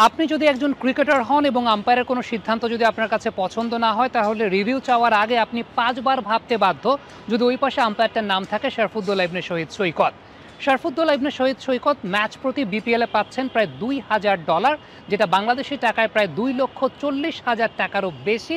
আপনি যদি একজন ক্রিকেটার হন এবং আম্পায়ারের কোনো সিদ্ধান্ত যদি আপনার কাছে পছন্দ না হয়, তাহলে রিভিউ চাওয়ার আগে আপনি ৫ বার ভাবতে বাধ্য যদি ওই পাশে আম্পায়ারটার নাম থাকে শরফুদ্দৌলা ইবনে শহীদ সৈকত। শরফুদ্দৌলা ইবনে শহীদ সৈকত ম্যাচ প্রতি বিপিএলে পাচ্ছেন প্রায় $২,০০০, যেটা বাংলাদেশি টাকায় প্রায় $2,40,০০০ টাকারও বেশি।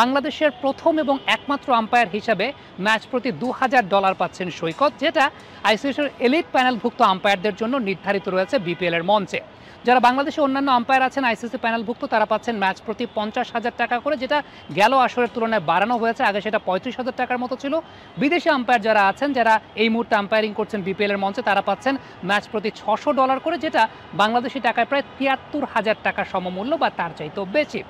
বাংলাদেশের প্রথম এবং একমাত্র আম্পায়ার হিসাবে ম্যাচ প্রতি $২,০০০ পাচ্ছেন সৈকত, যেটা আইসিসির এলিট প্যানেলভুক্ত আম্পায়ারদের জন্য নির্ধারিত রয়েছে বিপিএলের মঞ্চে। যারা বাংলাদেশে অন্যান্য আম্পায়ার আছেন আইসিসি প্যানেলভুক্ত, তারা পাচ্ছেন ম্যাচ প্রতি 50,০০০ টাকা করে, যেটা গেল আসরের তুলনায় বাড়ানো হয়েছে। আগে সেটা 35,০০০ টাকার মতো ছিল। বিদেশি আম্পায়ার যারা আছেন, যারা এই মুহূর্তে আম্পায়ারিং করছেন বিপিএলের মঞ্চে, তারা পাচ্ছেন ম্যাচ প্রতি $600 করে, যেটা বাংলাদেশি টাকায় প্রায় 73,০০০ টাকা সমমূল্য বা তার চাইতেও বেশি।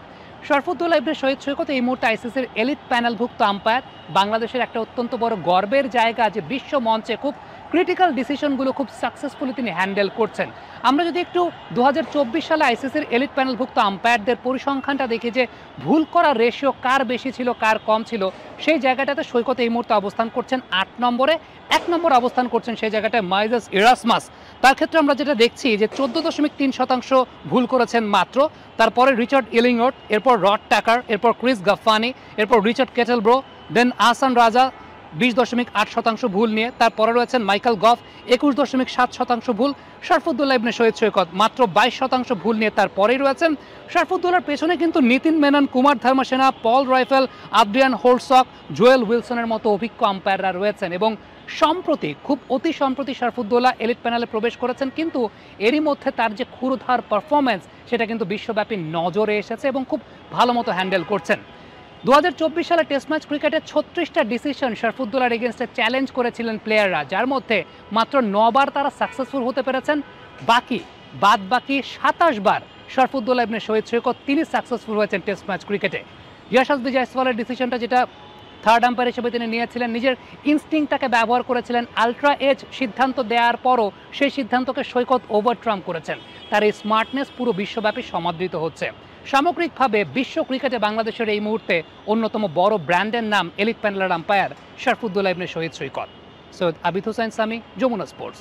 শরফুদ্দৌলা ইবনে শহীদ সৈকত এই মুহূর্তে আইসিসির এলিট প্যানেলভুক্ত আম্পায়ার। বাংলাদেশের একটা অত্যন্ত বড় গর্বের জায়গা যে বিশ্ব মঞ্চে খুব ক্রিটিক্যাল ডিসিশনগুলো খুব সাকসেসফুলি তিনি হ্যান্ডেল করছেন। আমরা যদি একটু ২০২৪ সালে আইসিসির এলিট প্যানেলভুক্ত আম্পায়ারদের পরিসংখ্যানটা দেখি যে ভুল করার রেশিও কার বেশি ছিল কার কম ছিল, সেই জায়গাটাতে সৈকত এই মুহূর্তে অবস্থান করছেন ৮ নম্বরে। ১ নম্বর অবস্থান করছেন সেই জায়গাটায় মাইজাস ইরাসমাস। তার ক্ষেত্রে আমরা যেটা দেখছি যে ১৪.৩% ভুল করেছেন মাত্র। তারপরে রিচার্ড ইলিংওয়ার্থ, এরপর রড টাকার, এরপর ক্রিস গাফফানি, এরপর রিচার্ড কেটেলব্রো, দেন আহসান রাজা ২০.৮% ভুল নিয়ে। তারপরে রয়েছেন মাইকেল গফ ২১.৭% ভুল। শরফুদ্দৌলা ইবনে শহীদ সৈকত মাত্র ২২% ভুল নিয়ে তারপরেই রয়েছেন। শরফুদ্দৌলার পেছনে কিন্তু Nitin Menon, Kumar Dharmasena, Paul Reiffel, Adrian Holdstock, Joel উইলসনের মতো অভিজ্ঞ আম্পায়াররা রয়েছেন। এবং সম্প্রতি, খুব অতি সম্প্রতি শরফুদ্দৌলা এলিট প্যানেলে প্রবেশ করেছেন, কিন্তু এরই মধ্যে তার যে ক্ষুরধার পারফরমেন্স সেটা কিন্তু বিশ্বব্যাপী নজরে এসেছে এবং খুব ভালো মতো হ্যান্ডেল করছেন। ২০২৪ সালে টেস্ট ম্যাচ ক্রিকেটে ৩৬টা ডিসিশন শরফুদ্দৌলার এগেনস্টে চ্যালেঞ্জ করেছিলেন প্লেয়াররা, যার মধ্যে মাত্র ৯ বার তারা সাকসেসফুল হতে পেরেছেন। বাদ বাকি ২৭ বার শরফুদ্দৌলা ইবনে শহীদ সৈকত তিনি সাকসেসফুল হয়েছেন টেস্ট ম্যাচ ক্রিকেটে। ইয়াশাসবি জয়সওয়ালের ডিসিশনটা, যেটা থার্ড আম্পায়ার হিসেবে তিনি নিয়েছিলেন, নিজের ইনস্টিংটাকে ব্যবহার করেছিলেন। আলট্রা এজ সিদ্ধান্ত দেওয়ার পরও সেই সিদ্ধান্তকে সৈকত ওভারট্রাম্প করেছেন। তার এই স্মার্টনেস পুরো বিশ্বব্যাপী সমাদৃত হচ্ছে। সামগ্রিকভাবে বিশ্ব ক্রিকেটে বাংলাদেশের এই মুহূর্তে অন্যতম বড় ব্র্যান্ডের নাম এলিট প্যানেলের আম্পায়ার শরফুদ্দৌলা ইবনে শহীদ সৈকত। সৈয়দ আবিদ হোসেন সামি, যমুনা স্পোর্টস।